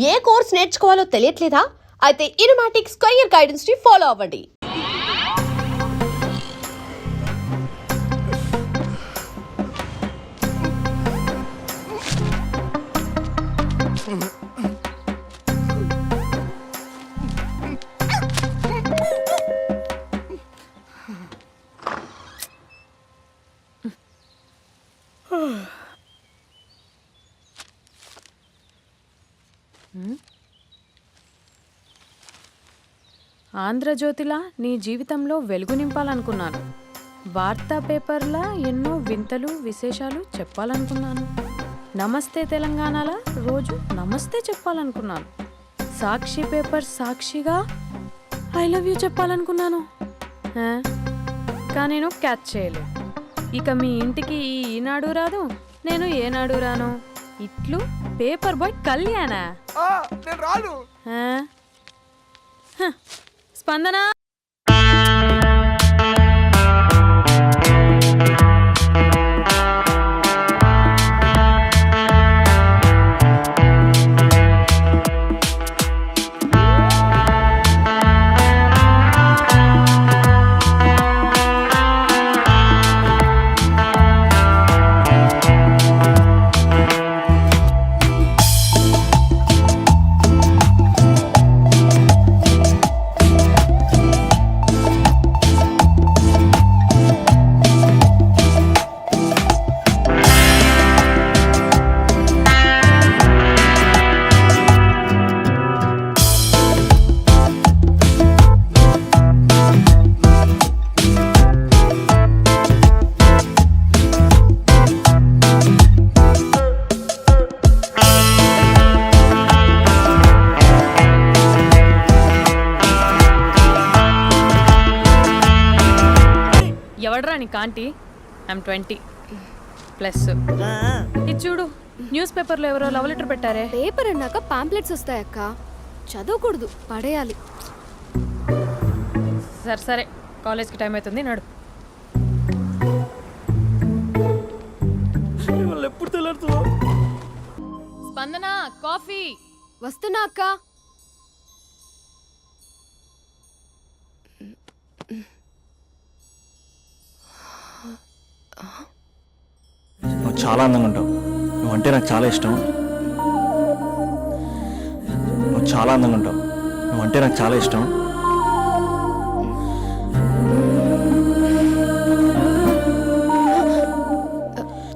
ఏ course నేర్చుకోవాలో తెలియట్లేదా? అయితే ఇనుమాటిక్స్ career guidance ని follow అవ్వండి. ఆంధ్రజ్యోతిలా నీ జీవితంలో వెలుగు నింపాలనుకున్నాను. వార్తా పేపర్లా ఎన్నో వింతలు విశేషాలు చెప్పాలనుకున్నాను. నమస్తే తెలంగాణలా రోజు నమస్తే చెప్పాలనుకున్నాను. సాక్షి పేపర్ సాక్షిగా ఐ లవ్ యూ చెప్పాలనుకున్నాను. కానీ నేను క్యాచ్ చేయలేదు. ఇక మీ ఇంటికి ఈనాడు రాదు, నేను ఏనాడు రాను. ఇట్లు పేపర్ బాయ్ కళ్యాణా? స్పందన ఎవడరా నీ కాంటీ? ఐమ్ 20+. ఇది చూడు, న్యూస్ పేపర్లో ఎవరో లవ్ లెటర్ పెట్టారే. పేపర్ అన్నాక పాంప్లెట్స్ వస్తాయక్క, చదవకూడదు, పడేయాలి. సరే సరే, కాలేజ్కి టైం అవుతుంది, నడు. ఎప్పుడు తెల్లారుతుందో. స్పందన, కాఫీ. వస్తున్నా అక్క. నువ్వు చాలా అందంగా ఉంటావు. నువ్వంటే నాకు చాలా ఇష్టం. నువ్వు చాలా అందంగా ఉంటావు. నువ్వంటే నాకు చాలా ఇష్టం.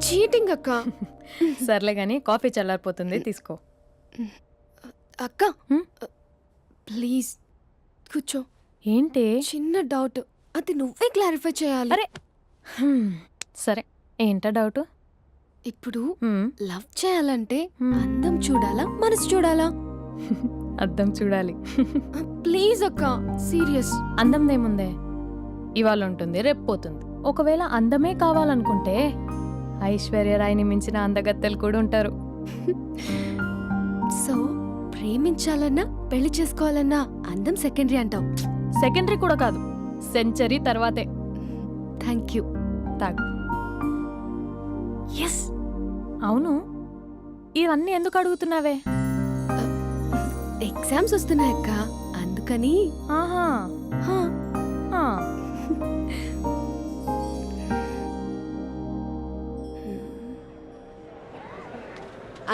చీటింగ్ అక్క. సర్లే గానీ కాఫీ చల్లారిపోతుంది, తీసుకో. అక్క ప్లీజ్ కూర్చో. ఏంటి? చిన్న డౌట్, అది నువ్వే క్లారిఫై చేయాలి. అరే సరే, ఏంటా డౌట్? ఇప్పుడు లవ్ చేయాలంటే అందం చూడాలా, మనసు చూడాలా? అద్దం చూడాలి. ప్లీజ్ అక్క, సీరియస్. అందం ఇవాళ ఉంటుంది, రేపు పోతుంది. ఒకవేళ అందమే కావాలనుకుంటే ఐశ్వర్యరాయ్ని మించిన అందగత్తెలు కూడా ఉంటారు. సో ప్రేమించాలన్నా పెళ్లి చేసుకోవాలన్నా అందం సెకండరీ అంటావు? సెకండరీ కూడా కాదు, సెంచరీ తర్వాతే. Thank you. తాగు. ఎస్. అవును, ఇవన్నీ ఎందుకు అడుగుతున్నావే? ఎగ్జామ్స్ వస్తున్నాయక్క, అందుకని. ఆహా.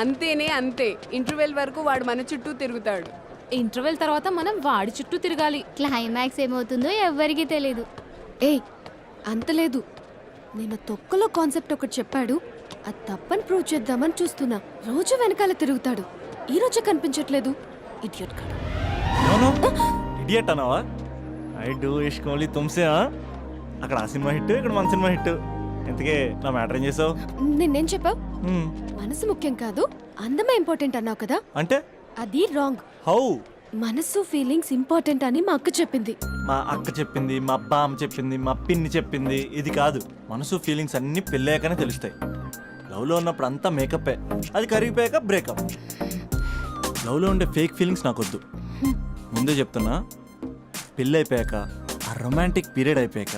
అంతేనే అంతే. ఇంటర్వెల్ వరకు వాడు మన చుట్టూ తిరుగుతాడు. ఇంటర్వెల్ తర్వాత మనం వాడి చుట్టూ తిరగాలి. క్లైమాక్స్ ఏమవుతుందో ఎవ్వరికీ తెలీదు. ఏయ్ అంత లేదు, నేను తొక్కలో కాన్సెప్ట్ ఒకటి చెప్పాడు, అది తప్పని ప్రూవ్ చేద్దామని చూస్తున్నా. రోజు వెనకాల తిరుగుతాడు, ఈ రోజు కనిపించట్లేదు. ఇడియట్ కాడు. ఇడియట్ అన్నావా? ఐ డూ ఇష్క్ ఓన్లీ తుమ్సే. అక్కడ ఆ సినిమా హిట్, ఇక్కడ మన సినిమా హిట్. ఇంతకే నా మ్యాటర్ ఏం చేసావు? నిన్నేం చెప్పావు? మనసు ముఖ్యం కాదు, అందమే ఇంపార్టెంట్ అన్నావు కదా. అంటే అది రాంగ్. హౌ? మనసు ఫీలింగ్స్ ఇంపార్టెంట్ అని మా అక్క చెప్పింది. మా అక్క చెప్పింది, మా బామ్మ చెప్పింది, మా పిన్ని చెప్పింది. ఇది కాదు, మనసు ఫీలింగ్స్ అన్ని పెళ్ళాకనే తెలుస్తాయి. లవ్లో ఉన్నప్పుడు అంతా మేకప్పే, అది కరిగిపోయాక బ్రేకప్. లవ్లో ఉండే ఫేక్ ఫీలింగ్స్ నాకొద్దు. ముందే చెప్తున్నా, పెళ్ళి అయిపోయాక, ఆ రొమాంటిక్ పీరియడ్ అయిపోయాక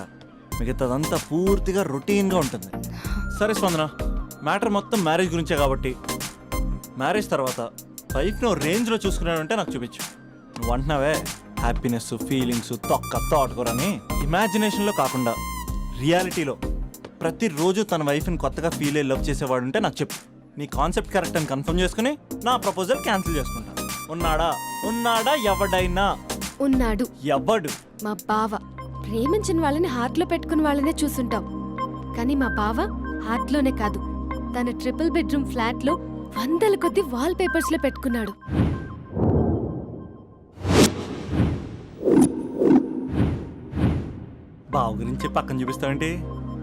మిగతాదంతా పూర్తిగా రొటీన్గా ఉంటుంది. సరే స్పందన, మ్యాటర్ మొత్తం మ్యారేజ్ గురించే కాబట్టి మ్యారేజ్ తర్వాత వైఫ్ని రేంజ్లో చూసుకున్నాడంటే నాకు చూపించు. నువ్వు అంటున్నావే హ్యాపీనెస్ ఫీలింగ్స్ తోటకూరని, ఇమాజినేషన్లో కాకుండా రియాలిటీలో ప్రతిరోజు తన వైఫ్ని కొత్తగా ఫీల్ అయ్యి లవ్ చేసేవాడు ఉంటే నాకు చెప్పు. నీ కాన్సెప్ట్ కరెక్ట్ అని కన్ఫర్మ్ చేసుకుని నా ప్రపోజల్ క్యాన్సిల్ చేసుకుంటాను. ఉన్నాడా ఎవడైనా? ఉన్నాడు. ఎవడు? మా బావ. ప్రేమించిన వాళ్ళని హార్ట్లో పెట్టుకున్న వాళ్ళనే చూసుంటాం, కానీ మా బావ హార్ట్లోనే కాదు, తన ట్రిపుల్ బెడ్రూమ్ ఫ్లాట్లో 100 కొద్ది వాల్ పేపర్స్ లో పెట్టుకున్నాడు. బావ గురించి పక్కన చూపిస్తావేంటి?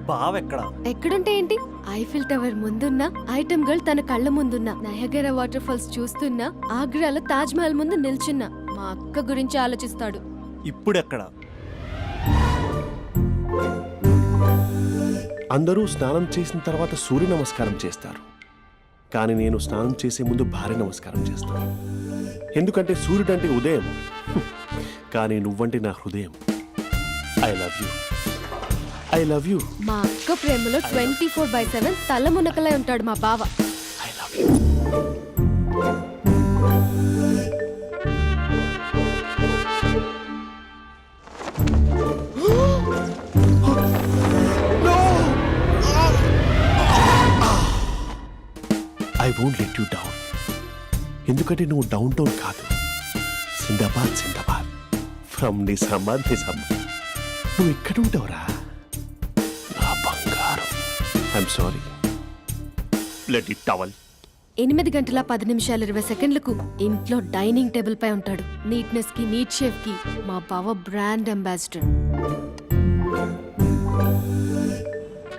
బావ ఎక్కడ? ఎక్కడుంటే ఏంటి? ఐఫిల్ టవర్ ముందున్న ఐటమ్ గర్ల్ తన కళ్ళ ముందున్న నయగరా వాటర్ ఫాల్స్ చూస్తున్నా, ఆగ్రాలో తాజ్ మహల్ ముందు నిల్చున్నా మా అక్క గురించి ఆలోచిస్తాడు. ఇప్పుడు ఎక్కడ? అందరూ స్నానం చేసిన తర్వాత సూర్య నమస్కారం చేస్తారు, కానీ నేను స్నానం చేసే ముందు భార్య నమస్కారం చేస్తాను. ఎందుకంటే సూర్యుడు అంటే ఉదయం, కానీ నువ్వంటే నా హృదయం. I love you, I love you. మా అక్క ప్రేమలో 24/7 తల మునకలై ఉంటాడు మా బావ. I love you. I won't let you down. ఎందుకంటే నువ్వు డౌన్ టౌన్ కాదు, జిందాబాద్ జిందాబాద్ ఫ్రమ్ నిజామాబాద్ నిజామాబాద్. నువ్వు ఇక్కడ ఉంటావురా నా బంగారం. I'm sorry, let it towel. 8 గంటల 10 నిమిషాలు 20 సెకండ్లకు ఇంట్లో డైనింగ్ టేబుల్ పై ఉంటాడు. నీట్నెస్ కి, నీట్ షేఫ్ కి మా బావ బ్రాండ్ అంబాసిడర్.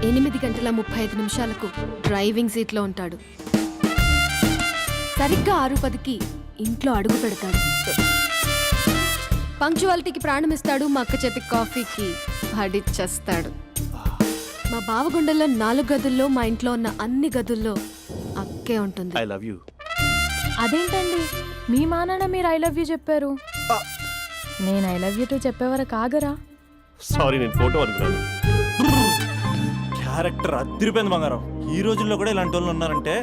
8 గంటల 35 నిమిషాలకు డ్రైవింగ్ సీట్ లో ఉంటాడు. సరిగ్గా 6:10కి ఇంట్లో అడుగు పెడతాడు. పంక్చువాలిటీకి ప్రాణం ఇస్తాడు. మా అక్క చేతి కాఫీకి పడిచ్చేస్తాడు. మా బావ గుండెల్లో 4 గదుల్లో, మా ఇంట్లో ఉన్న అన్ని గదుల్లో అక్కే ఉంటుంది. I love you. అదేంటండి మీ మానాన్న మీరు ఐ లవ్ యూ చెప్పారు, నేను ఐ లవ్ యూ టు చెప్పేవరకు ఆగరా? సారీ, నేను ఫోటో అనుకున్నాను. క్యారెక్టర్ అదిరిపోయింది బంగారం. ఈ రోజుల్లో కూడా ఇలాంటి వాళ్ళు ఉన్నారంటే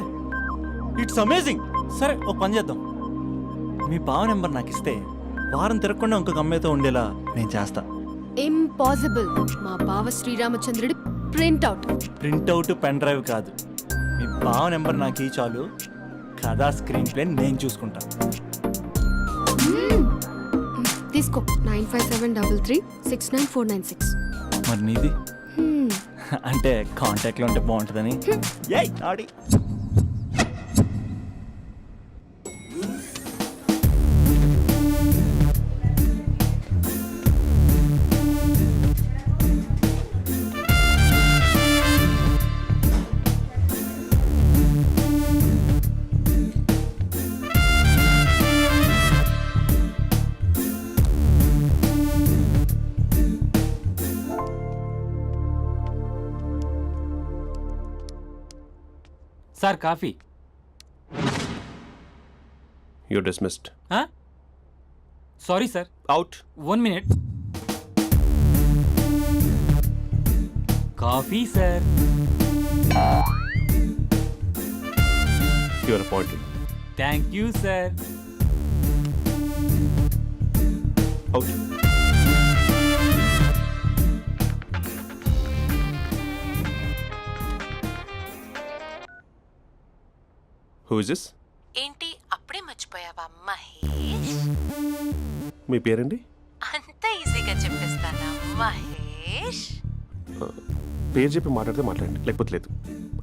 ఇట్స్ అమేజింగ్. సరే ఒక పని చేద్దాం, మీ బావ నెంబర్ నాకు ఇస్తే వారం తిరగకుండా ఇంకొక అమ్మాయితో ఉండేలా నేను చేస్తా. ఇంపాసిబుల్. మా బావ శ్రీరామచంద్రుడి ప్రింట్అవుట్. ప్రింట్అవుట్ పెన్ డ్రైవ్ కాదు, మీ బావ నెంబర్ నాకు ఈ చాలు. కథా స్క్రీన్ ప్లే నేను చూసుకుంటా. తీసుకో. 9573369496. మరి నీది? అంటే కాంటాక్ట్లో ఉంటే బాగుంటుందని. ఏయ్ ఆడి sir coffee. You dismissed. Sorry sir. Out. 1 minute. Coffee sir. You are appointed. Thank you sir. Out. Who is this? ఏంటి అప్పుడే మర్చిపోయావా మహేష్? మీ పేరండి? అంత ఈజీగా చెప్పేస్తానా మహేష్? పేరు చెప్పి మాట్లాడితే మాట్లాడండి, లేకపోతే లేదు.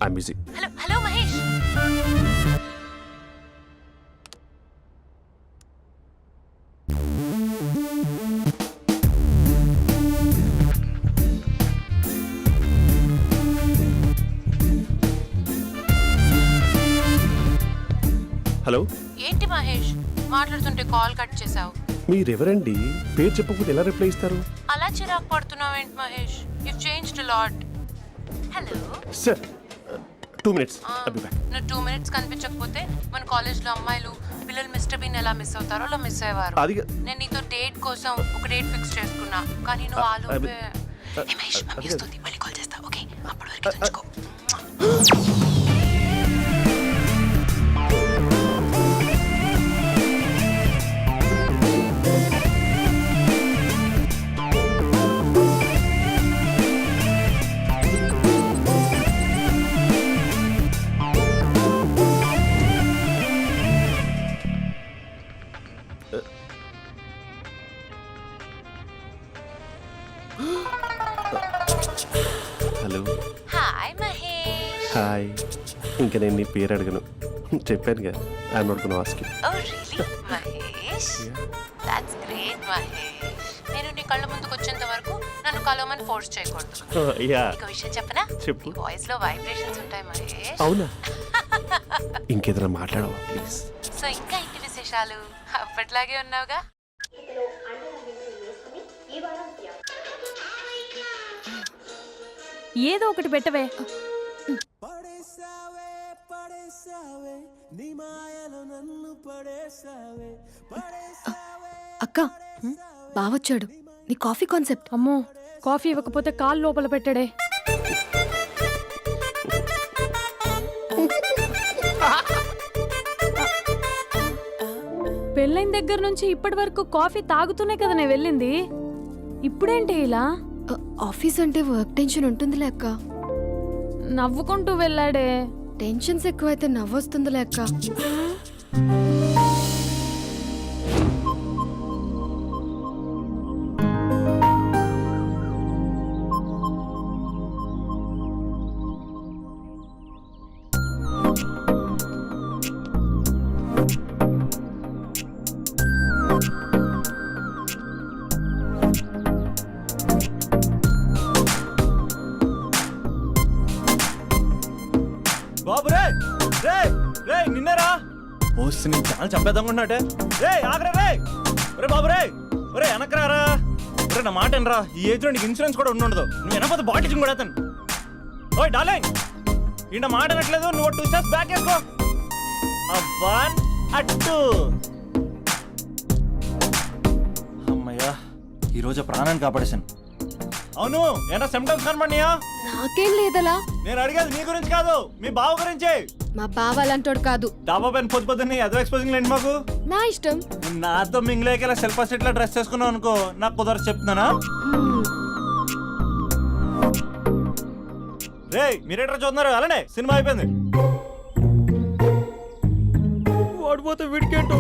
I'm busy. Hello hello Mahesh. Hello. ఏంటి మహేష్ మాట్లాడుతుంటే కాల్ కట్ చేసావు? మీరెవరండి? పేరు చెప్పకపోతే ఎలా రిప్లై ఇస్తారు? అలా చిరాకు పడుతున్నావు ఏంటి Mahesh? You changed a lot. Hello sir 2 minutes. I'll be back. నువ్వు 2 minutes కనిపించకపోతే మన కాలేజ్లో అమ్మాయిలు పిల్లలు మిస్టర్ బీన్ ఎలా మిస్ అవుతారో అలా మిస్ అయ్యేవారు. అది నేను నీతో డేట్ కోసం ఒక డేట్ ఫిక్స్ చేసుకున్నా, కానీ నువ్వు ఆలోపే. మహేష్ మమ్మీ వస్తుంది, మళ్ళీ కాల్ చేస్తా. ఓకే, అప్పటి వరకు తుంచుకో. Hello hi Mahesh. హాయ్. ఇంకా నేను నీ పేరు అడగను, చెప్పాను కదా, I'm not gonna ask you. Oh really Mahesh, that's great Mahesh. నేను నీ కళ్ళ ముందుకు వచ్చేంత వరకు నన్ను కలవమని ఫోర్స్ చేయకూడదు. యా, ఒక విషయం చెప్పనా? చెప్పు. నీ వాయిస్ లో వైబ్రేషన్స్ ఉంటాయి మహేష్. అవునా? ఇంకేదైనా మాట్లాడవా ప్లీజ్? సో ఇంకా ఇంటి విశేషాలు అప్పట్లాగే ఉన్నావుగా? ఏదో ఒకటి పెట్టవే. అక్క బావొచ్చాడు. నీ కాఫీ కాన్సెప్ట్. అమ్మో, కాఫీ ఇవ్వకపోతే కాలు లోపల పెట్టాడే. పెళ్ళైన దగ్గర నుంచి ఇప్పటి వరకు కాఫీ తాగుతూనే కదా నేను వెళ్ళింది. ఇప్పుడేంటి ఇలా? ఆఫీస్ అంటే వర్క్ టెన్షన్ ఉంటుందిలే అక్క. నవ్వుకుంటూ వెళ్ళాడే. టెన్షన్స్ ఎక్కువైతే నవ్వొస్తుందిలే అక్క. బాబు రే రే రే నిన్నరా వస్తే నేను చాలా చంపేద్దాం ఉన్నాటే. రే ఆగరా రే. రే బాబు రే, ఒరే వెనకరారా. ఒరే నా మాట వినరా, ఈ ఏజ్ లో నీకు ఇన్సూరెన్స్ కూడా ఉండదు. నువ్వు వెనకపోతే బాటిల్ కూడా అతను. ఓయ్ డార్లింగ్, ఈ నా మాట అనట్లేదు. నువ్వు 2 స్టెప్స్ బ్యాక్ వేసుకో. అబ్బా అట్టు. అమ్మయ్యా, ఈరోజు ప్రాణాన్ని కాపాడేశాను. అవును, ఏనా సిమ్టమ్స్ కనబడినాయా? నాకేం లేదలా. నేను అడిగేది నీ గురించి కాదు, మీ బావ గురించి. మా బావ అలాంటోడు కాదు. డాబా పైన పొద్దు పొద్దున్నే అదో ఎక్స్పోజింగ్ లేండి మాకు. నా ఇష్టం. నాతో మింగిలేకెలా సెల్ఫ్ అసెట్ లా డ్రెస్ చేసుకున్నావు అనుకో, నాకు కుదరదు చెప్తున్నానా. రే మీరేట్రా చూస్తున్నారు? అలానే సినిమా అయిపోయింది. ఓడిపోతే వీడికేంటో.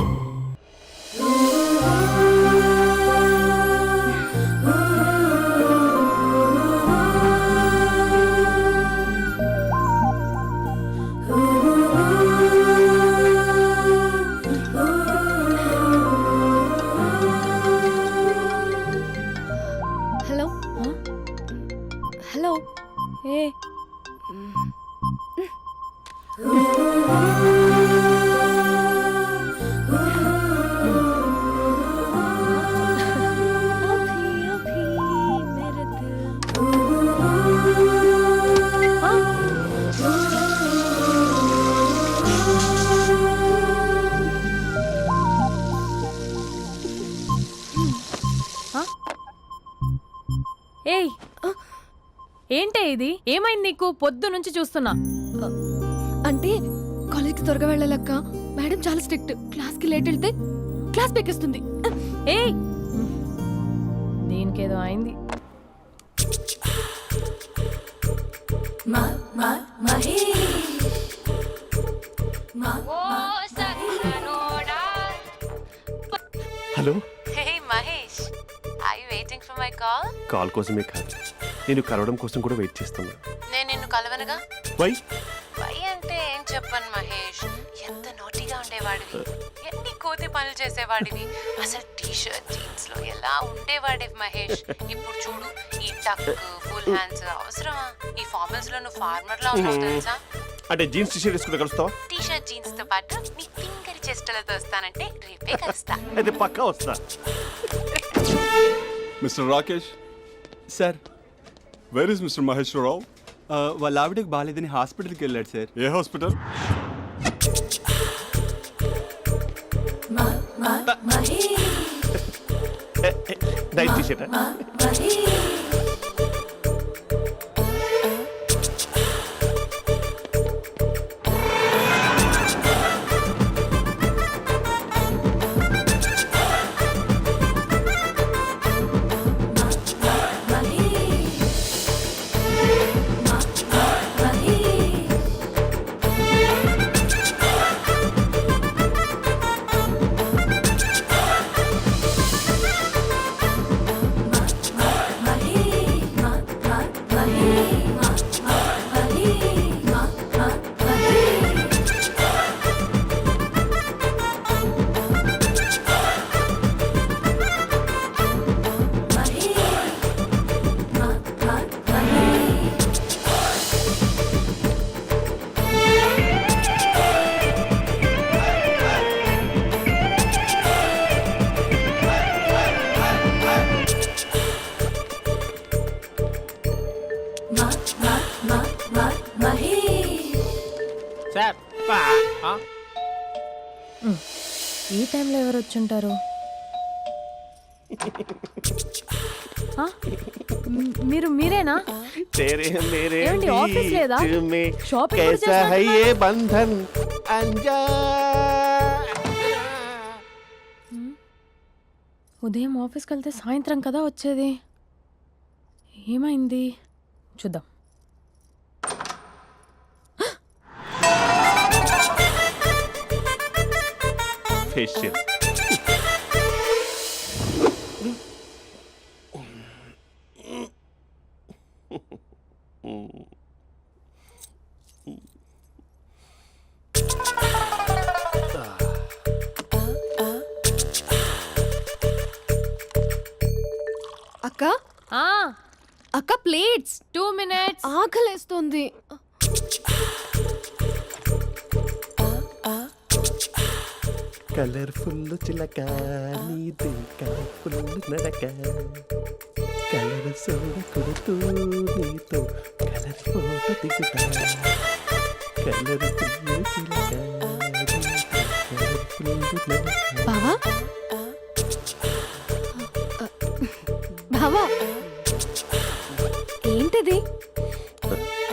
Hello hello. ఏ ఏయ్, ఏంటే ఇది? ఏమైంది నీకు? పొద్దు నుంచి చూస్తున్నా. అంటే కాలేజ్కి త్వరగా వెళ్ళాలక్క. మేడం చాలా స్ట్రిక్ట్. క్లాస్కి లేట్ వెళ్తే క్లాస్ పెక్కేస్తుంది. ఏయ్, దీనికేదో అయింది. Hello. Hey Mahesh, are you waiting for my call? Call కోసమే కాదు, నేను కలవడం కోసం కూడా వెయిట్ చేస్తున్నా. నేను నిన్ను కలవనుగా. వై? వై అంటే ఏం చెప్పను మహేష్, ఎంత నోటిగా ఉండేవాడివి, ఎన్ని కోతి పనులు చేసేవాడివి, అసలు టీ షర్ట్ జీన్స్ లో ఎలా ఉండేవాడివి మహేష్. ఇప్పుడు చూడు, ఈ టక్ ఫుల్ హ్యాండ్స్ అవసరమా? ఈ ఫార్మల్స్ లో నువ్వు ఫార్మర్ లా ఉన్నావు తెలుసా? అంటే జీన్స్ టీ షర్ట్ వేసుకుంటే కలుస్తావా? టీ షర్ట్ జీన్స్ తో పాటు నీ ఫింగర్ చెస్టలతో వస్తానంటే రేపే కలుస్తా. అయితే పక్కా వస్తా. Mister Rakesh, sir, where is mister Maheshwararao? వాళ్ళ ఆవిడకి బాగాలేదని హాస్పిటల్కి వెళ్ళాడు సార్. ఏ హాస్పిటల్? Night T shirt. టైంలో ఎవరు వచ్చుంటారు? ఆ? మీరేనా? तेरे मेरे ఏమండి, ఆఫీస్ లేదా? बीच में షాపింగ్ కూడా कैसा है చేస్తున్నట్టున్నారు? ये बंधन अंजा ఉదయం ఆఫీస్కి వెళ్తే సాయంత్రం కదా వచ్చేది. ఏమైంది చూద్దాం. फेशियल అక్క ఆ, అక్క ప్లేట్స్ 2 minutes. ఆకలేస్తోంది. కలర్ఫుల్ చిలక నీది కలర్ఫుల్ నడక కలర్ సోడ కొడుతూ నీతో కలర్ ఫోటో దిగుతా కలర్ఫుల్ చిలక కలర్ఫుల్ నడక. బావా బావా ఏంటిది?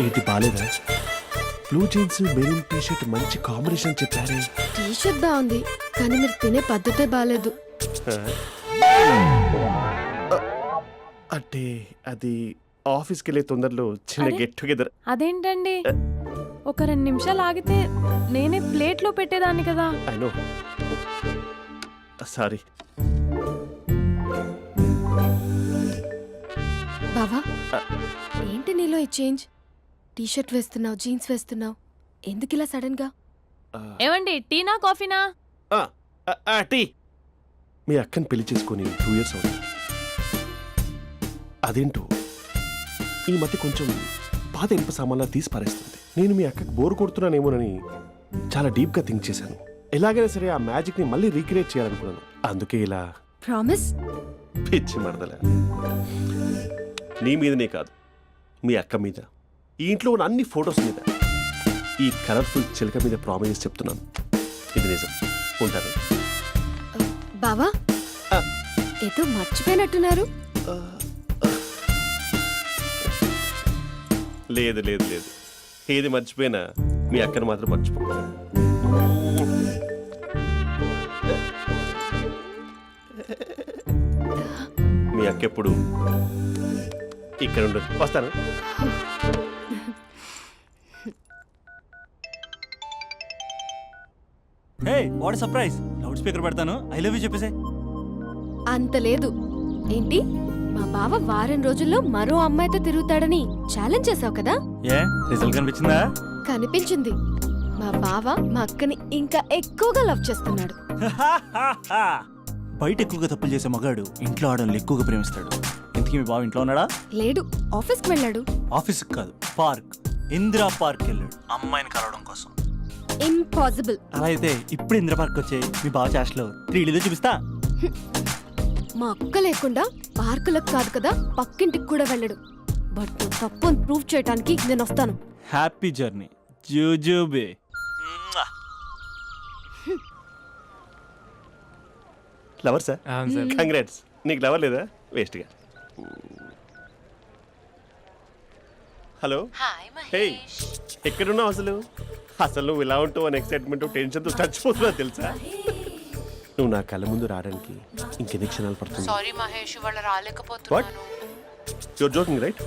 ఏంటి బాలేదా? Blue jeans maroon T shirt మంచి కాంబినేషన్ చెప్పారే. టీ షర్ట్ బాగుంది కానీ మీరు తినే పద్ధతే బాగాలేదు. అంటే అది ఆఫీస్కి వెళ్ళే తొందరలో చిన్న అరే. Get together. అదేంటండి, ఒక 2 నిమిషాలు ఆగితే నేనే ప్లేట్లో పెట్టేదాన్ని కదా. I know, sorry. బావా ఏంటి నీలో ఈ చేంజ్? టీ షర్ట్ వేస్తున్నావు, జీన్స్ వేస్తున్నావు, ఎందుకు ఇలా సడన్ గా? ఏమండి, టీనా కాఫీనా? టీ. మీ అక్కని పెళ్లి చేసుకొని 2 years అవుతుంది. అదేంటో ఈ మధ్య కొంచెం పాత ఇనుప సామాన్లా తీసి పారేస్తుంది. నేను మీ అక్కకి బోర్ కొడుతున్నానేమోనని చాలా డీప్గా థింక్ చేశాను. ఎలాగైనా సరే ఆ మ్యాజిక్ని మళ్ళీ రీక్రియేట్ చేయాలనుకున్నాను. అందుకే ఇలా ప్రామిస్? పిచ్చి మరదల. నీ మీదనే కాదు, మీ అక్క మీద, ఈ ఇంట్లో ఉన్న అన్ని ఫొటోస్ మీద, ఈ కలర్ఫుల్ చిలక మీద ప్రామిస్ చెప్తున్నాను. ఇది నిజం. ఉంటాను. బావా ఆ. ఏదో మర్చిపోయినట్టున్నారు. లేదు లేదు లేదు, ఏది మర్చిపోయినా మీ అక్కను మాత్రం మర్చిపో. మీ అక్క ఎప్పుడు ఇక్కడ ఉండదు. వస్తాను. Hey what surprise! Loud speaker పెడతాను, ఐ లవ్ యూ చెప్పేసే. అంత లేదు. ఏంటి, మా బావ వారం రోజుల్లో మరో అమ్మాయితో తిరుగుతాడని ఛాలెంజ్ చేసావు కదా? ఏ రిజల్ట్ కనిపించిందా? కనిపించింది. మా బావ మా అక్కని ఇంకా ఎక్కువగా లవ్ చేస్తున్నాడు. బయట ఎక్కువగా తప్పులు చేసే మగాడు ఇంట్లో ఆడవాళ్ళు ఎక్కువగా ప్రేమిస్తాడు. ఇంతకీ మీ బావ ఇంట్లో ఉన్నాడా? లేడు, ఆఫీస్కి వెళ్ళాడు. ఆఫీస్కి కాదు, పార్క్, ఇందిరా పార్క్ వెళ్ళాడు అమ్మాయిని కలవడం కోసం. ఇంపాసిబుల్. అలా అయితే ఇప్పుడు ఇందిరా పార్క్ వచ్చే మీ బావ చాష్లో 3Dలో చూపిస్తా. మా అక్క లేకుండా పార్కులకు కాదు కదా పక్కింటికి కూడా వెళ్ళడు. బట్ నువ్వు తప్పు అని ప్రూవ్ చేయడానికి నేను వస్తాను. హ్యాపీ జర్నీ జూజూబే. లవర్ సార్, అవును సార్. కంగ్రాట్స్. నీకు లవర్ లేదా? వేస్ట్గా. హలో. Hi hey, Mahesh. ఎక్కడున్నావు అసలు? అసలు నువ్వు ఇలా ఉంటావు అని ఎక్సైట్మెంట్ టెన్షన్తో చచ్చిపోతున్నావు తెలుసా? నువ్వు నా కళ్ళ ముందు రావడానికి ఇంకెన్ని క్షణాలు పడుతుంది? సారీ మహేష్, ఇవాళ రాలేకపోతున్నాను. Your joking right?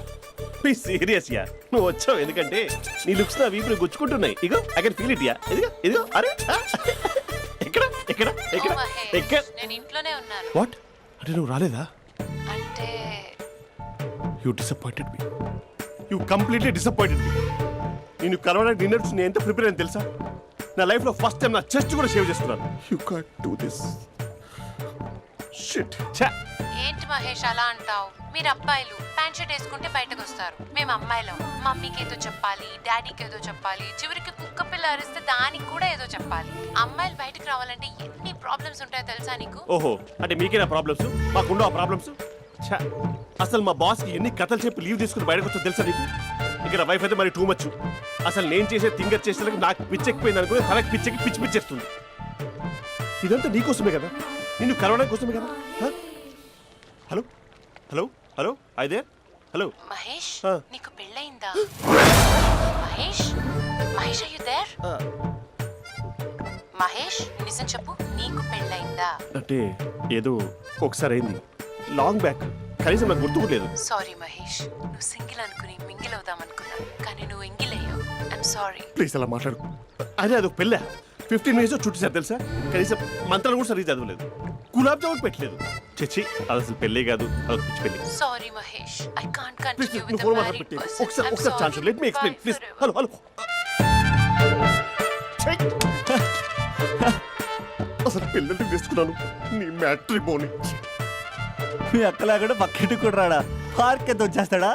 Please serious ya. నువ్వు వచ్చావు ఎందుకంటే నీ లుక్స్ నా వీపుని గుచ్చుకుంటున్నాయి. ఇగో I can feel it ya. ఇదిగో ఇదిగో. అరే ఎక్కడ ఎక్కడ ఎక్కడ ఓ మహేష్, ఎక్కడ? నేను ఇంట్లోనే ఉన్నాను. వాట్? అంటే నువ్వు రాలేదా? అంటే you disappointed me. You completely disappointed me. నేను కలవడానికి డిన్నర్స్ నేను ఎంత ప్రిపేర్ అని తెలుసా? నా లైఫ్లో ఫస్ట్ టైం నా చెస్ట్ కూడా సేవ్ చేస్తున్నాను. You can't do this. Shit. ఛా. ఏంటి మహేష్ అలా అంటావు? మీరు అబ్బాయిలు ప్యాంట్ షర్ట్ వేసుకుంటే బయటకు వస్తారు. మేము అమ్మాయిలం, మమ్మీకి ఏదో చెప్పాలి, డాడీకి ఏదో చెప్పాలి, చివరికి కుక్క పిల్ల అరిస్తే దానికి కూడా ఏదో చెప్పాలి. అమ్మాయిలు బయటకు రావాలంటే ఎన్ని ప్రాబ్లమ్స్ ఉంటాయో తెలుసా నీకు? ఓహో, అంటే మీకేనా ప్రాబ్లమ్స్? మాకుండా ప్రాబ్లమ్స్? ఛా. అసలు మా బాస్కి ఎన్ని కథలు చెప్పి లీవ్ తీసుకుని బయటకు వచ్చా తెలుసా నీకు? ఇక్కడ వైఫ్ అయితే మరి టూ మచ్. అసలు నేను చేసే థింగర్ చేసేందుకు నాకు పిచ్చెక్కిపోయింది అనుకుని తనకి పిచ్చెక్కి పిచ్చి పిచ్చేస్తుంది. ఇదంతా నీకోసమే కదా, నిన్ను కలవడం కోసమే కదా. హ? హలో హలో హలో అయితే హలో. మహేష్ ఆ. నీకు పెళ్ళయిందా? Mahesh Mahesh are you there? మహేష్ నిజం చెప్పు, నీకు పెళ్ళయిందా? అంటే ఏదో ఒకసారి అయింది, లాంగ్ బ్యాక్, కనీసం నాకు గుర్తు కూడా లేదు. సారీ మహేష్, నువ్వు సింగిల్ అనుకుని మింగిల్ అవుదాం అనుకున్నా, కానీ నువ్వు ఎంగిల్ అయ్యావు. I'm sorry. ప్లీజ్ అలా మాట్లాడు. అదే అదొక పెళ్ళ 15 మినిట్స్ చుట్టేసారు తెలుసా, కనీసం మంత్రాలు కూడా సరిగ్గా చదవలేదు, గులాబ్ జామున్ పెట్టలేదు. చచ్చి అది అసలు పెళ్ళే కాదు, అదొక పిచ్చి పెళ్ళి. Sorry Mahesh, I can't please continue నువ్వు విత్ ఫోన్ ద మాట్లాడి మ్యారీడ్ పెట్టి పర్సన్. ఒకసారి chance let me explain please. Hello hello. అసలు పెళ్ళంటే తీసుకున్నాను నీ మ్యాట్రీ బోని. మీ అక్కలాగా పక్కింటికి కూడా రాడా, పార్క్ ఎంత వచ్చేస్తాడా?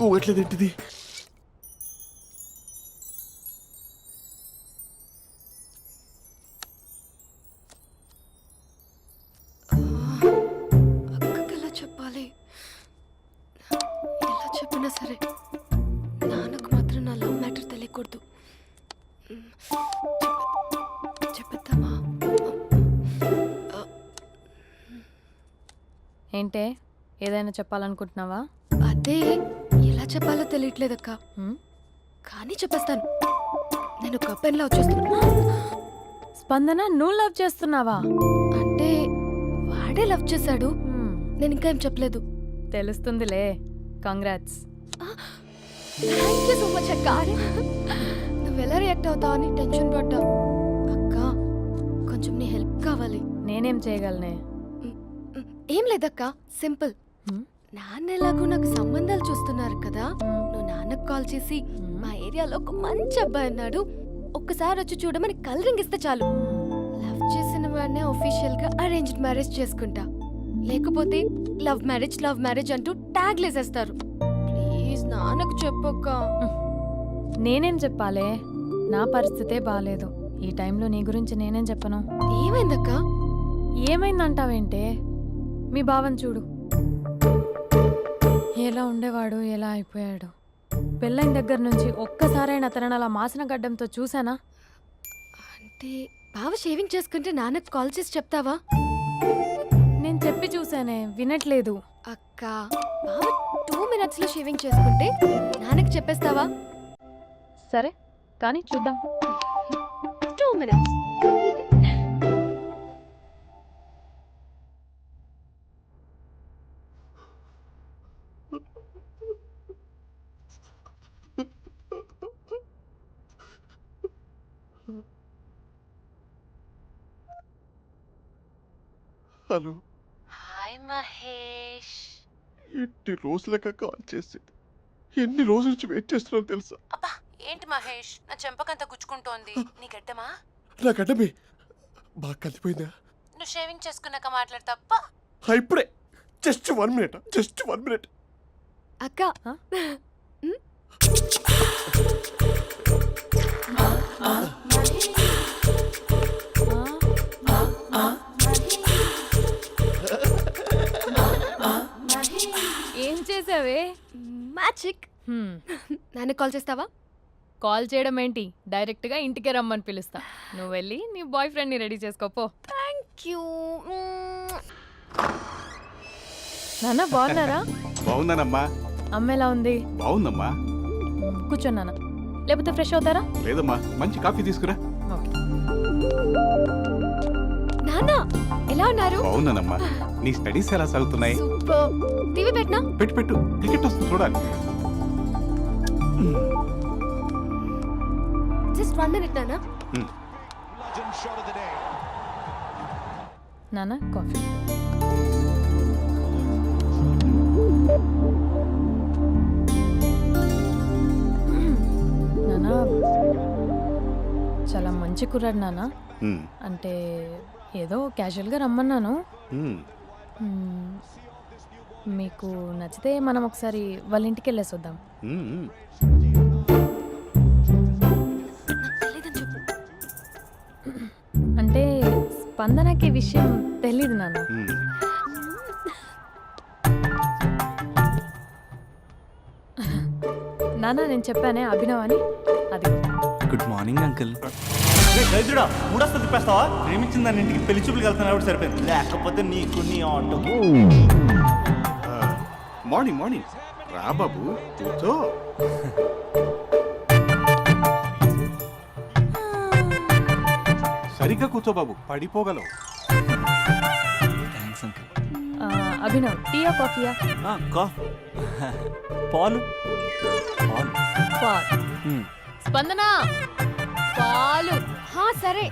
ఊగట్లేదు ఏంటిది? అక్కకి ఎలా చెప్పాలి? ఎలా చెప్పినా సరే నాన్నకు మాత్రం నా లవ్ మ్యాటర్ తెలియకూడదు. చెప్పేద్దామా? ఏంటే ఏదైనా చెప్పాలనుకుంటున్నావా? అదే ఎలా చెప్పాలో తెలియట్లేదక్క, హ్మ్? కానీ చెప్పేస్తాను. నేను ఒక అబ్బాయిని లవ్ చేస్తున్నా. స్పందన, నువ్వు లవ్ చేస్తున్నావా? అంటే వాడే లవ్ చేశాడు, హ్మ్, నేను ఇంకా ఏం చెప్పలేదు. తెలుస్తుందిలే. Congrats. Thank you so much అక్క. నువ్వు ఎలా రియాక్ట్ అవుతావు అని టెన్షన్ పడ్డా. అక్క కొంచెం నీ హెల్ప్ కావాలి. నేనేం చేయగలనే? ఏం లేదక్క, సింపుల్. హ్మ్? నాన్న ఎలాగో నాకు సంబంధాలు చూస్తున్నారు కదా, నువ్వు నాన్నకు కాల్ చేసి మా ఏరియాలో ఒక మంచి అబ్బాయి అన్నాడు, ఒక్కసారి వచ్చి చూడమని కలరింగ్ ఇస్తే చాలు. లవ్ చేసిన వాడినే ఒఫీషియల్ గా అరేంజ్డ్ మ్యారేజ్ చేసుకుంటా. లేకపోతే లవ్ మ్యారేజ్ అంటూ ట్యాగ్ లేసేస్తారు. ప్లీజ్ నాన్నకు చెప్పక్క. నేనేం చెప్పాలే? నా పరిస్థితే బాలేదు. ఈ టైంలో నీ గురించి నేనేం చెప్పను? ఏమైందక్క? ఏమైందంటావేంటే? మీ భావం చూడు, ఎలా ఉండేవాడు, ఎలా అయిపోయాడు. పెళ్ళైన దగ్గర నుంచి ఒక్కసారైనా అతను అలా మాసిన గడ్డంతో చూసానా? అంటే బావ షేవింగ్ చేసుకుంటే నాన్నకు కాల్ చేసి చెప్తావా? నేను చెప్పి చూసానే, వినట్లేదు. అక్క బావ 2 minutes లో షేవింగ్ చేసుకుంటే నాన్నకి చెప్పేస్తావా? సరే కానీ చూద్దాం. 2 minutes. హలో. హాయ్ మహేష్. ఎన్ని రోజులక కాల్ చేసేది, ఎన్ని రోజుల నుంచి వెయిట్ చేస్తున్నాను తెలుసా? అబ్బా ఏంటి మహేష్, నా చెంపకంత గుచ్చుకుంటోంది. నీ గడ్డమా? నా గడ్డమే బాగా కలిపోయిందా? నువ్వు షేవింగ్ చేసుకున్నాక మాట్లాడు తప్ప. ఇప్పుడే జస్ట్ 1 minute. అక్క ఏం చేసావే? మ్యాజిక్. నాన్నకు కాల్ చేస్తావా? కాల్ చేయడం ఏంటి, డైరెక్ట్గా ఇంటికే రమ్మని పిలుస్తా. నువ్వు వెళ్ళి నీ బాయ్ ఫ్రెండ్ని రెడీ చేసుకోపో. Thank you. నాన్న బాగున్నారా? బాగున్నానమ్మా. అమ్మ ఎలా ఉంది? బాగుందమ్మా. కూర్చోను నాన్న, లేకపోతే ఫ్రెష్ అవుతారా? లేదమ్మా, మంచి కాఫీ తీసుకురా. ఓకే. నాన్న ఎలా ఉన్నారు? బాగున్నానమ్మా. నీ స్టడీస్ ఎలా సాగుతున్నాయి? సూపర్. టీవీ పెట్టనా? పెట్టు టికెట్ వస్తుంది చూడాలి. జస్ట్ 1 minute నాన్న. నాన్న కాఫీ. నాన్న చాలా మంచి కుర్రాడు నాన్న. అంటే ఏదో క్యాజువల్గా రమ్మన్నాను. మీకు నచ్చితే మనం ఒకసారి వాళ్ళ ఇంటికి వెళ్ళేసి వద్దాం. అంటే స్పందనకి విషయం తెలీదు నాన్న. నాన్న నేను చెప్పానే అభినవ్ అని అది గుడ్ మార్నింగ్ అంకుల్. గైజుడా మూడొస్తా తిప్పేస్తావా? ప్రేమించిన దాని ఇంటికి పెళ్లి చూపులు వెళ్తాను కాబట్టి సరిపోయింది, లేకపోతే నీకు నీ ఆటో. మార్నింగ్ మార్నింగ్ రా బాబు కూర్చో. సరిగ్గా కూర్చో బాబు, పడిపోగలవు. Thanks uncle. అభినవ్ టీయా కాఫీయా? పాలు పాలు. పాల్. స్పందన పాలు. హా సరే.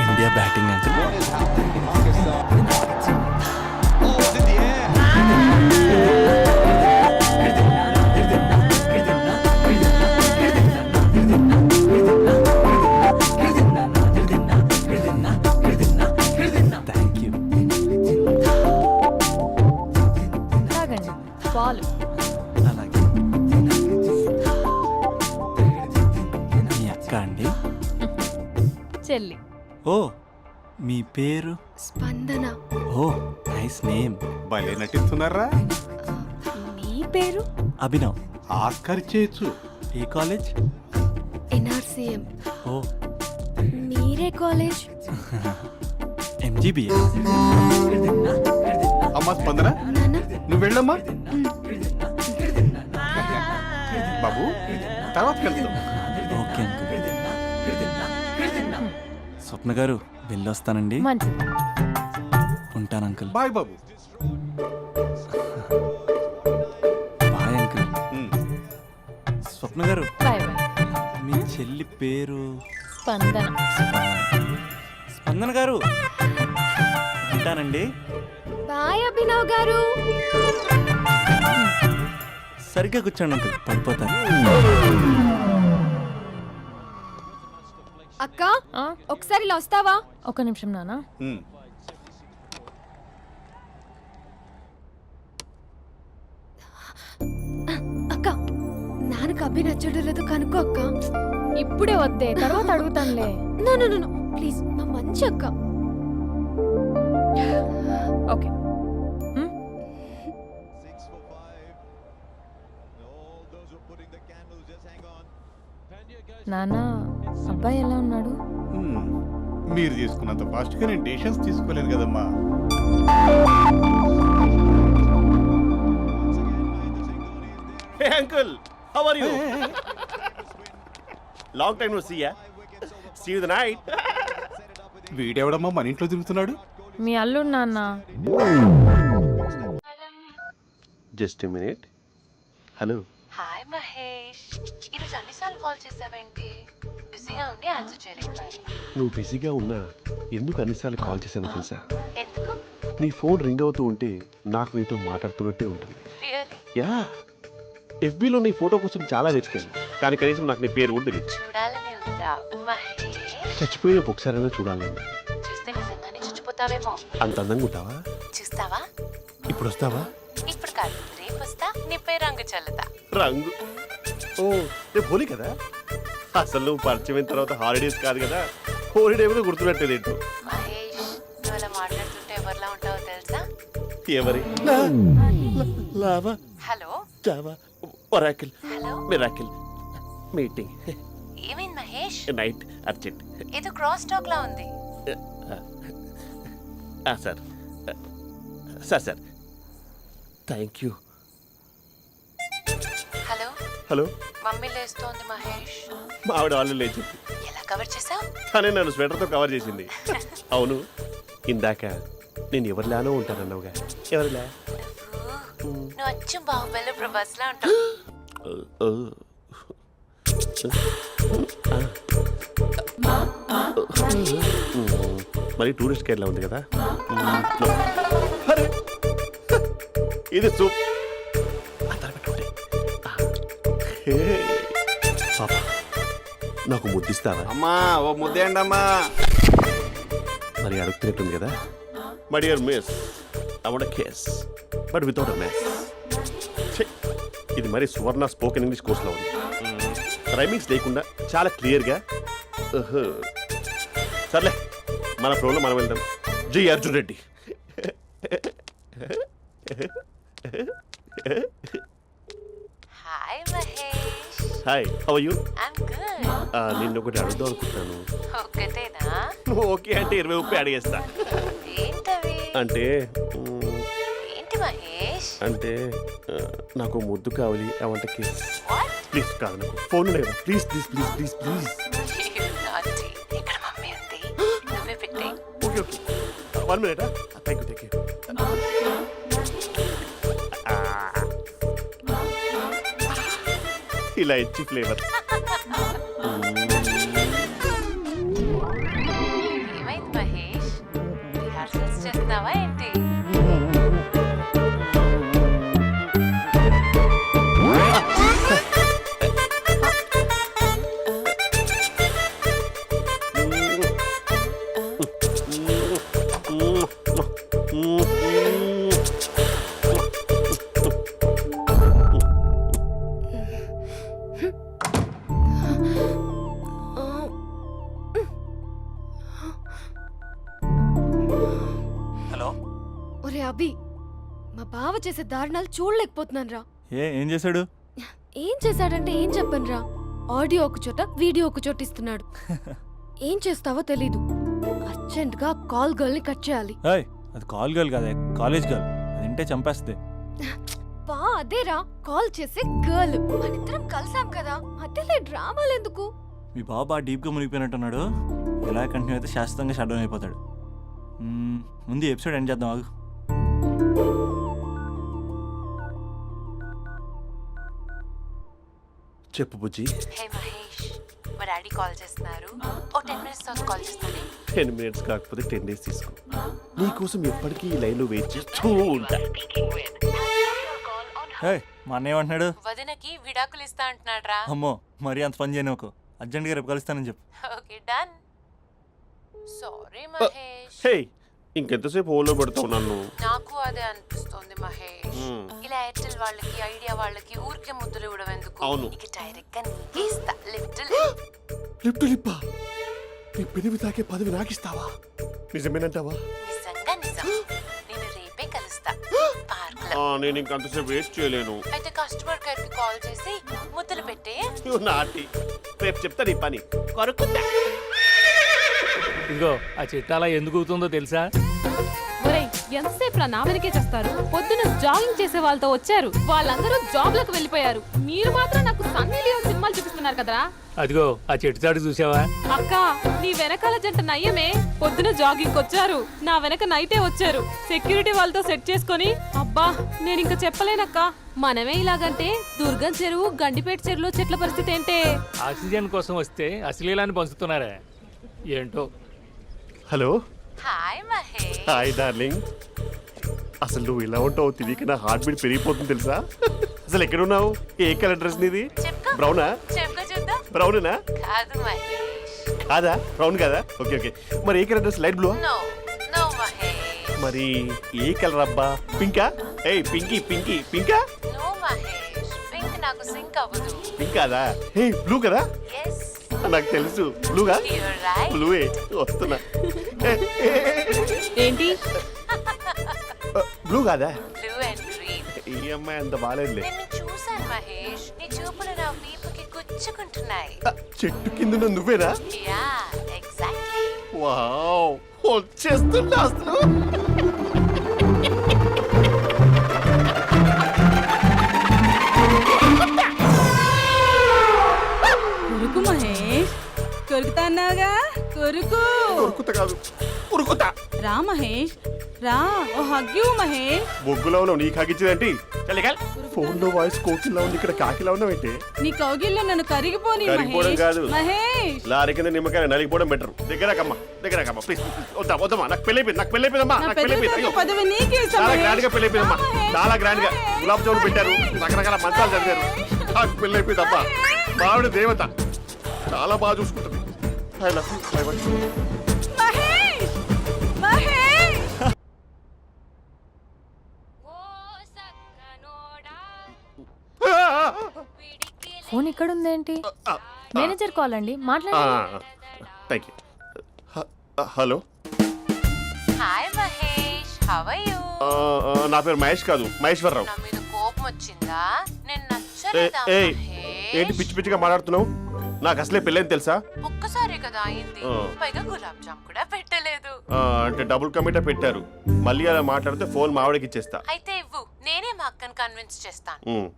India batting uncle. Thank you. తాగండి పాలు. అలాగే. మీ అక్క అండి? చెల్లి. ఓ మీ పేరు? స్పందన. ఓ నైస్ నేమ్. భలే నటిస్తున్నారా? నీ పేరు? అభినవ్. ఆస్కర్ చేయొచ్చు. ఏ కాలేజ్? ఎన్ఆర్సీఎం. ఓ మీరే కాలేజ్? ఎంజీబీఏ. అమ్మా స్పందన నాన్న నువ్వు వెళ్ళమ్మా. బాబు తర్వాత కలుద్దాం. Okay uncle. స్వప్న గారు వెళ్ళొస్తానండి. మంచిది. ఉంటాను అంకుల్. బాయ్ బాబు. Bye uncle. స్వప్న గారు బాయ్ బాయ్. మీ చెల్లి పేరు? స్పందన. స్పందన గారు ఉంటానండి. బాయ్ అభినవ్ గారు. సరిగ్గా కూర్చోండి అంకుల్, పడిపోతాను. అక్క ఆ? ఒకసారి ఇలా వస్తావా? ఒక నిమిషం నాన్న. అక్క నాన్నకు అభి నచ్చడం లేదో కనుక్కో అక్క. ఇప్పుడే వద్దే, తర్వాత అడుగుతానులే. నో నో నో ప్లీజ్, నా మంచి అక్క. ఓకే. నాన్న అబ్బాయి ఎలా ఉన్నాడు? మీరు తీసుకున్నంత ఫాస్ట్ గా నేను డెసిషన్స్ తీసుకోలేదు కదమ్మా. Hey uncle, how are you? Long time no see ya. See you the night. వీడెవడమ్మా మన ఇంట్లో తిరుగుతున్నాడు? మీ అల్లుడు నాన్న. Just a minute. Hello. Hi Mahesh, ఈరోజు అన్నిసార్లు కాల్ చేసావేంటి? బిజీగా ఉండి ఆన్సర్ చేయలేకపోయాను. నువ్వు బిజీగా ఉన్నా ఎందుకు అన్నిసార్లు కాల్ చేశానో తెలుసా? ఎందుకు? నీ ఫోన్ రింగ్ అవుతూ ఉంటే నాకు నీతో మాట్లాడుతున్నట్టే ఉంటుంది. రియల్లీ? యా, ఎఫ్బీలో నీ ఫోటో కోసం చాలా వెతికాను, కానీ కనీసం నాకు నీ పేరు కూడా తెలియదు. చూడాలని ఉందా మహేష్? చచ్చిపోయిన ఒకసారైనా చూడాలని. చూస్తే నిజంగానే చచ్చిపోతావేమో. అంత అందంగా ఉంటావా? చూస్తావా? ఇప్పుడు వస్తావా? ఇప్పుడు కాదు, రేపు వస్తా, నీపై రంగు చల్లుతా. రంగు? ఓ రేపు హోలీ కదా. అసలు నువ్వు పరిచయం తర్వాత హాలిడేస్ కాదు కదా, హోలిడే కూడా గుర్తున్నట్టేది ఏంటో. మహేష్, నువ్వు అలా మాట్లాడుతుంటే ఎవరిలా ఉంటావో తెలుసా? ఎవరి? Lava, hello Java, Oracle, hello, miracle, meeting, ఏమైంది మహేష్? Night, urgent. ఏదో క్రాస్ టాక్ లా ఉంది. Sir sir sir thank you. Hello, hello, mummy లేస్తోంది మహేష్. మా ఆవిడ వాళ్ళు లేచి ఎలా కవర్ చేసావు? తనే నన్ను స్వెటర్తో కవర్ చేసింది. అవును, ఇందాక నేను ఎవరిలానో ఉంటానన్నావుగా, ఎవరిలా? నువ్వు అచ్చం బాహుబలి ప్రభాస్ లా ఉంటావు. మరి టూరిస్ట్ గైడ్లా ఉంది కదా. అరే, ఇది సూప్. పాప, నాకు ముద్దిస్తావా? అమ్మా ఓ ముద్దేయండి అమ్మా. మరి అడుగుతున్నట్టుంది కదా. My dear miss, I want kiss but without a mess. ఇది మరి సువర్ణ స్పోకెన్ ఇంగ్లీష్ కోర్సులో ఉంది. రైమింగ్స్ లేకుండా చాలా క్లియర్గా. సర్లే, మన ఫ్లోలో మనం వెళ్దాం. జై Arjun Reddy. Hi Mahesh. Hi, how are you? I'm good. నిన్ను ఒకటి అడుగుదాం అనుకుంటాను. ఒక్కటేనా? నువ్వు ఓకే అంటే 20 అడిగేస్తా. ఏంటవి? అంటే ఏంటి మహేష్? అంటే నాకు ముద్దు కావాలి ఆ వంటకి. వాట్? ప్లీజ్ కాదు, నాకు ఫోన్ లేదా? Please please please please please. నాటి ఇక్కడ మమ్మీ ఉంది, నువ్వే పెట్టే. Okay okay, 1 minute. Thank you. ఇలా ఇచ్చి ఫ్లేవర్. ఏమైంది మహేష్? రిహార్సల్స్ చేస్తున్నావా ఏంటి? హలో. ఒరే అభి, మా బావ చేసే దారుణాలు చూడలేకపోతున్నాను రా. ఏం చేశాడు? ఏం చేశాడంటే ఏం చెప్పను రా. ఆడియో ఒక చోట, వీడియో ఒక చోట ఇస్తున్నాడు. ఏం చేస్తావో తెలీదు. అర్జెంట్ గా కాల్ గర్ల్ ని కట్ చేయాలి. ఏయ్, అది కాల్ గర్ల్ కాదే, కాలేజ్ గర్ల్. అది వింటే చంపేస్తుంది. బా అదేరా, కాల్ చేసే గర్ల్. మనిద్దరం కలిసాం కదా, మధ్యలో డ్రామాలు ఎందుకు? మీ బాబు బాగా డీప్గా మునిగిపోయినట్టున్నాడు. ఎలా కంటిన్యూ అయితే శాశ్వతంగా షట్ డౌన్ అయిపోతాడు. ముందు ఎపిసోడ్ ఎండ్ చేద్దాం, ఆగు. చెప్పు బుజ్జి. హే మహేష్, మా డాడీ కాల్ చేస్తున్నారు. ఓ 10 minutes తర్వాత కాల్ చేస్తాను. 10 minutes కాకపోతే 10 days తీసుకో. నీకోసం ఎప్పటికీ ఈ లైన్లో వెయిట్ చేస్తూ ఉంటా. మా అన్న ఏమంటున్నాడు? వదినకి విడాకులు ఇస్తా అంటున్నాడు రా. అమ్మో, మరీ అంత పని చేయను. ఒక అర్జెంట్గా రేపు కలుస్తానని చెప్పు. Okay done. సారీ మహేష్. హే, ఇంకెంతసేపు హోల్లో పెడతావు నన్ను? నాకు అదే అనిపిస్తోంది మహేష్. ఇలా ఎయిర్టెల్ వాళ్ళకి, ఐడియా వాళ్ళకి ఊరికే ముద్దులు ఇవ్వడం ఎందుకు? అవును. ఇక డైరెక్ట్ గా నీకే ఇస్తా. లిటిల్ లిప్టు లిప్పా, నీ పెనివి తాకే పదవి నాకిస్తావా? నిజమేనంటావా? నిజంగా నిజం. నేను రేపే కలుస్తా పార్క్ లో. నేను ఇంకంతసేపు వెయిట్ చేయలేను. అయితే కస్టమర్ కేర్ కి కాల్ చేసి ముద్దులు పెట్టే. నాటి రేపు చెప్తా నీ పని. కొరుకుందా. ఇదిగో ఆ చెట్టు అలా ఎందుకు అవుతుందో తెలుసా? ఒరేయ్, ఎంతసేపు నా వెనకే చేస్తారు? పొద్దున జాగింగ్ చేసే వాళ్ళతో వచ్చారు, వాళ్ళందరూ జాబ్లకు వెళ్ళిపోయారు. మీరు మాత్రం నాకు సన్నీ లియోన్ సినిమాలు చూపిస్తున్నారు కదరా. అదిగో ఆ చెట్టు చాటు చూసావా? అక్క, నీ వెనకాల జంట నయ్యమే. పొద్దున జాగింగ్ వచ్చారు, నా వెనక నైటే వచ్చారు. సెక్యూరిటీ వాళ్ళతో సెట్ చేసుకొని, అబ్బా నేను ఇంకా చెప్పలేనక్క. మనమే ఇలాగంటే దుర్గం చెరువు, గండిపేట చెరువులో చెట్ల పరిస్థితి ఏంటే? ఆక్సిజన్ కోసం వస్తే అశ్లీలాన్ని పంచుతున్నారా ఏంటో. Hello. Hi Mahesh. Hi darling. అసలు నువ్వు ఇలా ఉంటావు తెలియక నా హార్ట్ బీట్ పెరిగిపోతుంది తెలుసా? అసలు ఎక్కడ ఉన్నావు? ఏ కలర్ డ్రెస్ నీది? చెప్పుకో. బ్రౌనా? చెప్పుకో చూద్దాం. బ్రౌనేనా? కాదు మహేష్. కాదా? బ్రౌన్ కదా? Okay okay. మరి ఏ colour dress? Light blue? No no Mahesh. మరి ఏ కలర్ అబ్బా? పింకా? ఏయ్ పింకీ పింకీ పింకా? నో మహేష్, పింక్ నాకు సింక్ అవ్వదు. పింక్ కాదా? హే బ్లూ కదా? ఎస్, నాకు తెలుసు. బ్లూగా? You're right. బ్లూవే వస్తున్నా. ఏంటి? బ్లూ కాదా? Blue and green. ఈ అమ్మాయి అంత బాగాలేదులే. నిన్ను చూశాను మహేష్, నీ చూపులు నా వీపుకి గుచ్చుకుంటున్నాయి. చెట్టు కింద నువ్వేనా? Yeah exactly. వావ్, వచ్చేస్తున్నా అసలు. కొరుకు మహేష్, కొరుకుతా అన్నావుగా, కొరుకు. ఉరుకుతా కాదు, ఉరుకుతా. రా మహేష్, రా. ఓ హగ్గు మహేష్. బొగ్గులో ఉన్నావు, నీకు హగిచ్చేదేంటి? ఫోన్ లో వాయిస్ కోకిలా ఉంది, ఇక్కడ కాకిలా ఉన్నావేంటి? నీ కౌగిల్లో నన్ను కరిగిపోని కరిగిపోవడం మహేష్. కాదు. మహేష్, లారీ కింద నిమ్మకాయ నలిగిపోవడం బెటర్. దగ్గరకమ్మా దగ్గరకమ్మా ప్లీజ్. వద్దా వద్దమ్మా, నాకు పెళ్ళైపోయింది, నాకు పెళ్ళైపోయిందమ్మా, నా నాకు పెళ్ళైపోయింది. పెద్ద అయ్యో, పదవి నీకే ఇస్తా చాలా మహేష్. గ్రాండ్ గా పెళ్ళైపోయిందమ్మా, రా మహేష్, చాలా గ్రాండ్ గా. మహేష్. గులాబ్ జామున్ పెట్టారు, రకరకాల మంచాలు చదివారు. నాకు పెళ్ళైపోయిందమ్మా. మావిడ దేవత, చాలా బాగా చూసుకుంటుంది. I love you. I want you. Mahesh, Mahesh. Phone ఇక్కడ ఉందేంటి? మేనేజర్ కాల్ అండి, మాట్లాడండి. Thank you. Hello. Hi how are you? నా పేరు మహేష్ కాదు, మహేశ్వరరావు. నా మీద కోపం వచ్చిందా? నేను ఏ- నచ్చలేదా ఏయ్, మహేష్? ఏంటి పిచ్చి పిచ్చిగా మాట్లాడుతున్నావు? నాకు అసలే పెళ్ళని తెలుసా? ఒక్కసారే కదా అయింది. ఆ. పైగా గులాబ్ జామ్ కూడా పెట్టలేదు. అంటే డబుల్ కమిటా పెట్టారు. మళ్ళీ అలా మాట్లాడితే ఫోన్ మా ఆవిడకి ఇచ్చేస్తా. అయితే ఇవ్వు, నేనే మా అక్కని కన్విన్స్ చేస్తాను.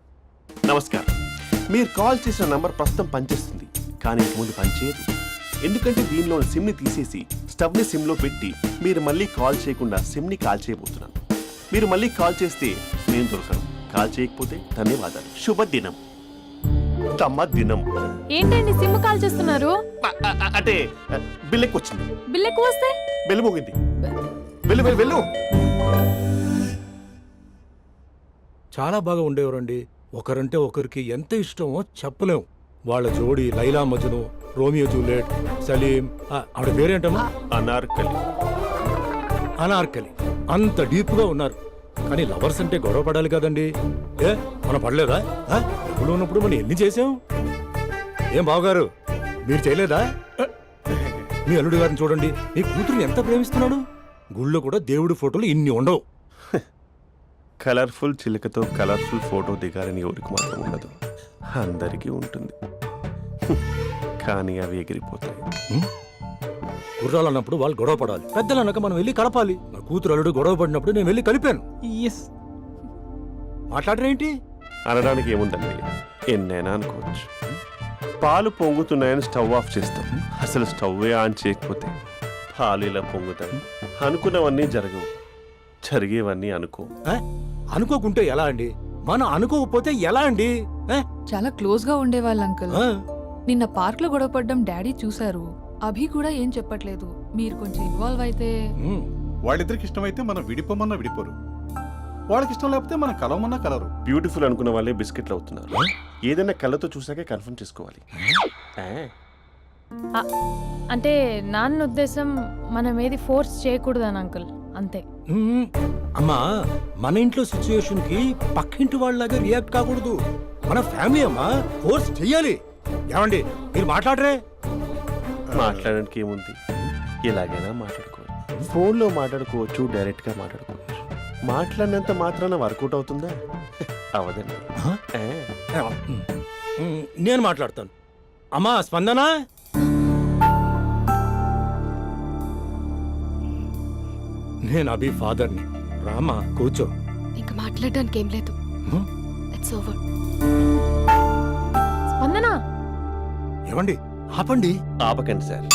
నమస్కారం. మీరు కాల్ చేసిన నంబర్ ప్రస్తుతం పనిచేస్తుంది, కానీ ఇంక ముందు పనిచేయదు. ఎందుకంటే దీనిలో సిమ్ని తీసేసి స్టవ్ని సిమ్లో పెట్టి మీరు మళ్ళీ కాల్ చేయకుండా సిమ్ని కాల్ చేయబోతున్నాను. మీరు మళ్ళీ కాల్ చేస్తే నేను దొరకను, కాల్ చేయకపోతే ధన్యవాదాలు. శుభదినం. తమ దినం. ఏంటండి సిమ్ కాల్ చేస్తున్నారు? అంటే బిల్ ఎక్కువ వచ్చింది. బిల్ ఎక్కువ వస్తే బెల్లు మోగింది. వెళ్ళు వెళ్ళు వెళ్ళు. చాలా బాగా ఉండేవారండి. ఒకరంటే ఒకరికి ఎంత ఇష్టమో చెప్పలేం. వాళ్ళ జోడి లైలా మజ్ను, రోమియో జూలియట్, సలీం, ఆవిడ పేరేంటమ్మా? అనార్కలి. అనార్కలి. అంత డీప్ గా ఉన్నారు. కానీ లవర్స్ అంటే గొడవ పడాలి కదండి. మనం పడలేదా? ఎప్పుడు ఉన్నప్పుడు మనం ఎన్ని చేసాం? ఏం బావగారు, మీరు చేయలేదా? మీ అల్లుడి గారిని చూడండి, మీ కూతురుని ఎంత ప్రేమిస్తున్నాడు. గుళ్ళో కూడా దేవుడి ఫోటోలు ఇన్ని ఉండవు. కలర్ఫుల్ చిలుకతో కలర్ఫుల్ ఫోటో దిగాలని ఎవరికి మాత్రం ఉండదు, అందరికీ ఉంటుంది. కానీ అవి ఎగిరిపోతాయి. గుర్రాలు అన్నప్పుడు వాళ్ళు గొడవ పడాలి, పెద్దలు అన్నాక మనం వెళ్ళి కలపాలి. నా కూతురు అల్లుడు గొడవ పడినప్పుడు నేను వెళ్ళి కలిపాను. మాట్లాడరేంటి? అనడానికి ఏముందండి, ఎన్నైనా అనుకోవచ్చు. పాలు పొంగుతున్నాయని స్టవ్ ఆఫ్ చేస్తాం, అసలు స్టవ్వే ఆన్ చేయకపోతే పాలు ఇలా పొంగుతాయి. అనుకున్నవన్నీ జరగవు, జరిగేవన్నీ అనుకో. అనుకోకుంటే ఎలా అండి? మనం అనుకోకపోతే ఎలా అండి? చాలా క్లోజ్ గా ఉండేవాళ్ళు అంకుల్. నిన్న పార్క్ లో గొడవపడ్డం డాడీ చూసారు. అభి కూడా ఏం చెప్పట్లేదు. మీరు కొంచెం ఇన్వాల్వ్ అయితే. వాళ్ళిద్దరికి ఇష్టమైతే మనం విడిపోమన్నా విడిపోరు, వాళ్ళకి ఇష్టం లేకపోతే మనం కలవమన్నా కలరు. బ్యూటిఫుల్ అనుకున్న వాళ్ళే బిస్కెట్లు అవుతున్నారు. ఏదైనా కళ్ళతో చూసాకే కన్ఫర్మ్ చేసుకోవాలి. అంటే నాన్న ఉద్దేశం మనం ఏది ఫోర్స్ చేయకూడదని అంకుల్, అంతే. అమ్మా, మన ఇంట్లో సిచ్యుయేషన్ కి పక్కింటి వాళ్ళలాగా రియాక్ట్ కాకూడదు. మన ఫ్యామిలీ అమ్మా, ఫోర్స్ చెయ్యాలి. ఏమండి మీరు మాట్లాడరే? మాట్లాడడానికి ఏముంది, ఎలాగైనా మాట్లాడుకోవచ్చు. ఫోన్లో మాట్లాడుకోవచ్చు, డైరెక్ట్ గా మాట్లాడుకోవచ్చు. మాట్లాడినంత మాత్రాన వర్కౌట్ అవుతుందా? అవదండి. నేను మాట్లాడతాను. అమ్మా స్పందన, నేను అభి ఫాదర్ని. రామా కూర్చో. ఇంకా మాట్లాడడానికి ఏం లేదు. It's over. స్పందన, ఏమండి ఆపండి. ఆపకండి సార్.